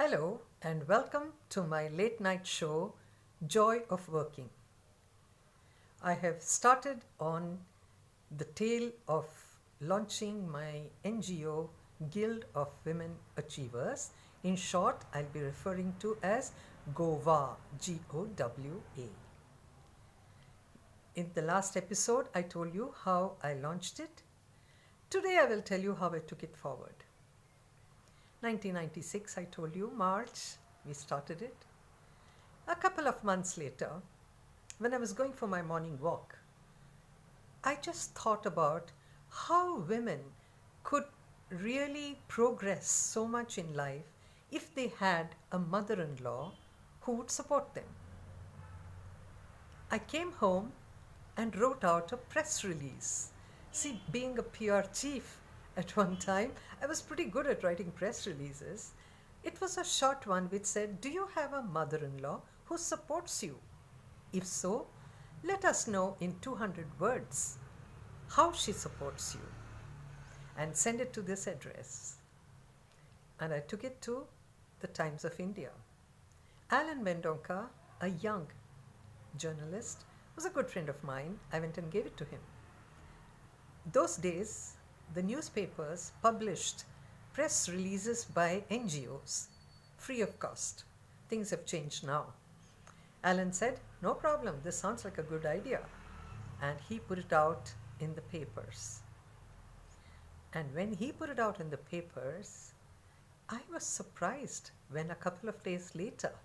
Hello and welcome to my late night show, Joy of Working. I have started on the tail of launching my NGO, Guild of Women Achievers. In short, I'll be referring to as GOWA, GOWA. In the last episode, I told you how I launched it. Today, I will tell you how I took it forward. 1996, I told you, March, we started it. A couple of months later, when I was going for my morning walk, I just thought about how women could really progress so much in life if they had a mother in law who would support them. I came home and wrote out a press release. See, being a PR chief at one time, I was pretty good at writing press releases. It was a short one which said, "Do you have a mother in law who supports you? If so, let us know in 200 words how she supports you, and send it to this address." And I took it to the Times of India. Alan Mendonca, a young journalist, was a good friend of mine. I went and gave it to him. Those days, the newspapers published press releases by NGOs, free of cost. Things have changed now. Alan said, "No problem, this sounds like a good idea." And he put it out in the papers. And when he put it out in the papers, I was surprised when a couple of days later,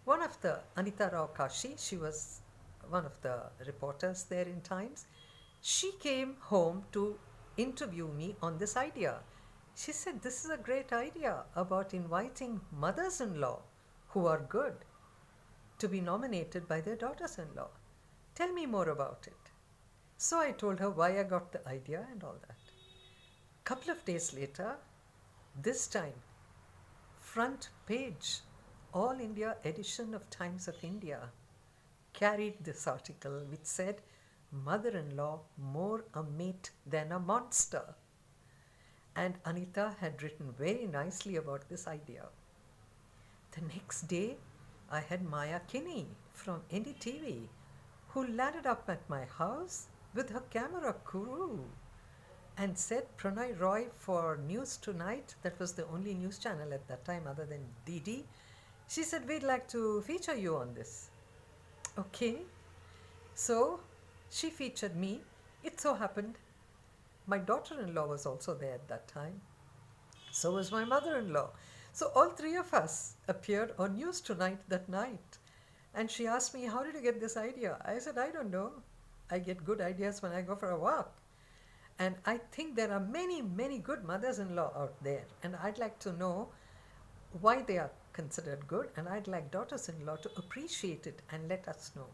one of the, Anita Rao Kashi, she was one of the reporters there in Times, she came home to interview me on this idea. She said, "This is a great idea about inviting mothers-in-law who are good to be nominated by their daughters-in-law. Tell me more about it." So I told her why I got the idea and all that. Couple of days later, this time, front page, All India edition of Times of India carried this article which said, "Mother-in-law more a mate than a monster." And Anita had written very nicely about this idea. The next day, I had Maya Kinney from NDTV who landed up at my house with her camera crew and said, "Pranay Roy for News Tonight," that was the only news channel at that time other than DD, she said, "We'd like to feature you on this." Okay, so she featured me. It so happened my daughter-in-law was also there at that time. So was my mother-in-law. So all three of us appeared on News Tonight that night. And she asked me, "How did you get this idea?" I said, "I don't know. I get good ideas when I go for a walk." And I think there are many, many good mothers-in-law out there. And I'd like to know why they are considered good. And I'd like daughters-in-law to appreciate it and let us know.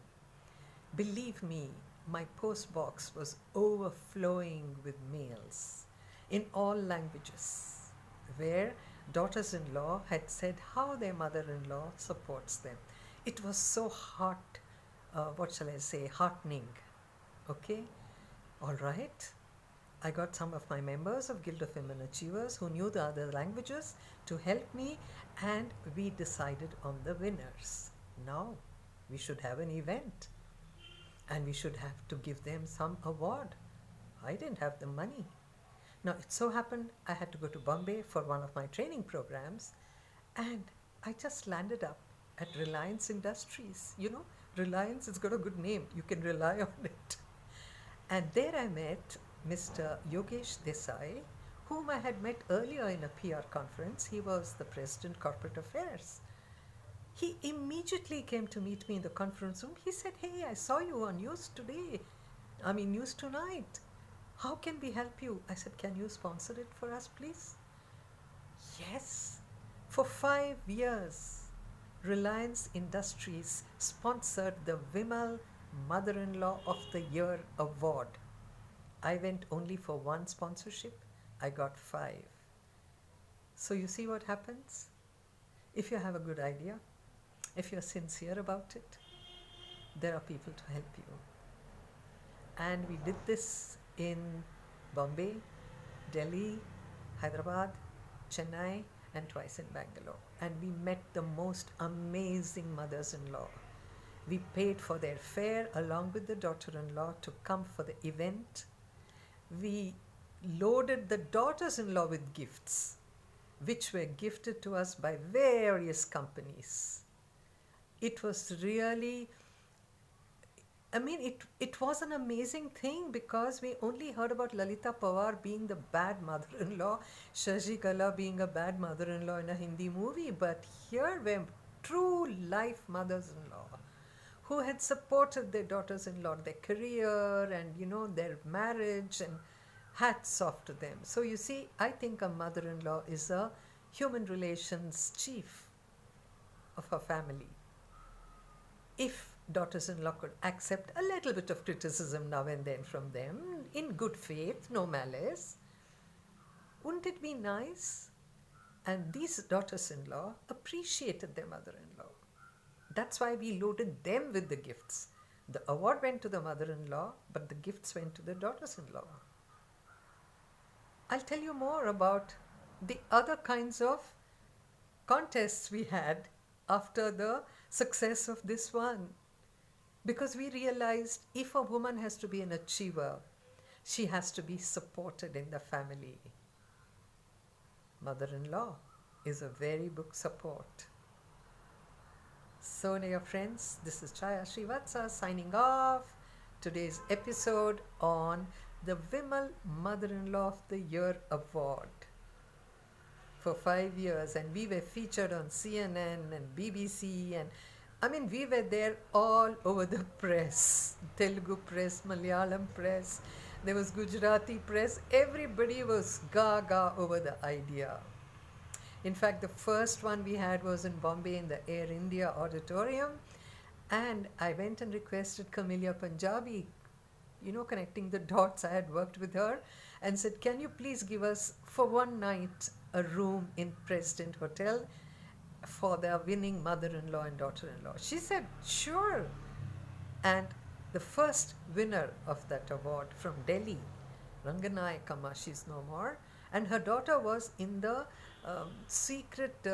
Believe me, my post box was overflowing with mails in all languages where daughters-in-law had said how their mother-in-law supports them. It was so heartening. Okay, all right. I got some of my members of Guild of Women Achievers who knew the other languages to help me, and we decided on the winners. Now we should have an event and we should have to give them some award. I didn't have the money. Now it so happened I had to go to Bombay for one of my training programs, and I just landed up at Reliance Industries. You know, Reliance has got a good name. You can rely on it. And there I met Mr. Yogesh Desai, whom I had met earlier in a PR conference. He was the President Corporate Affairs. He immediately came to meet me in the conference room. He said, "Hey, I saw you on News News Tonight. How can we help you?" I said, "Can you sponsor it for us, please?" Yes. For 5 years, Reliance Industries sponsored the Vimal Mother-in-Law of the Year Award. I went only for one sponsorship. I got 5. So you see what happens? If you have a good idea, if you're sincere about it, there are people to help you. And we did this in Bombay, Delhi, Hyderabad, Chennai, and twice in Bangalore. And we met the most amazing mothers in law. We paid for their fare along with the daughter in law to come for the event. We loaded the daughters in law with gifts, which were gifted to us by various companies. It was really, it was an amazing thing because we only heard about Lalita Pawar being the bad mother-in-law, Shashikala being a bad mother-in-law in a Hindi movie, but here were true life mothers-in-law who had supported their daughters-in-law, their career and their marriage, and hats off to them. So you see, I think a mother-in-law is a human relations chief of a family. If daughters-in-law could accept a little bit of criticism now and then from them, in good faith, no malice, wouldn't it be nice? And these daughters-in-law appreciated their mother-in-law. That's why we loaded them with the gifts. The award went to the mother-in-law, but the gifts went to the daughters-in-law. I'll tell you more about the other kinds of contests we had after the success of this one. Because we realized if a woman has to be an achiever, she has to be supported in the family. Mother-in-law is a very big support. So, dear friends, this is Chaya Srivatsa signing off today's episode on the Vimal Mother-in-Law of the Year Award. For 5 years, and we were featured on CNN and BBC, and we were there all over the press, Telugu press, Malayalam press, there was Gujarati press, everybody was gaga over the idea. In fact, the first one we had was in Bombay in the Air India auditorium, and I went and requested Camellia Punjabi, connecting the dots. I had worked with her and said, can you please give us for one night a room in President Hotel for the winning mother-in-law and daughter-in-law? She said, sure. And the first winner of that award from Delhi, Ranganayakama, she's no more, and her daughter was in the secret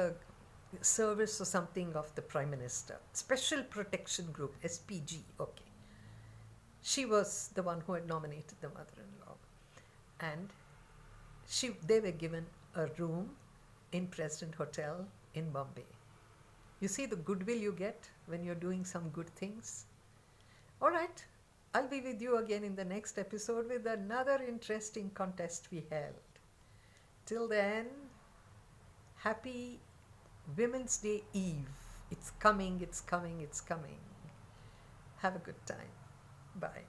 service or something of the Prime Minister, Special Protection Group, SPG, okay. She was the one who had nominated the mother-in-law. And they were given a room in President Hotel in Bombay. You see the goodwill you get when you're doing some good things? All right, I'll be with you again in the next episode with another interesting contest we held. Till then, happy Women's Day Eve. It's coming, it's coming, it's coming. Have a good time. Bye.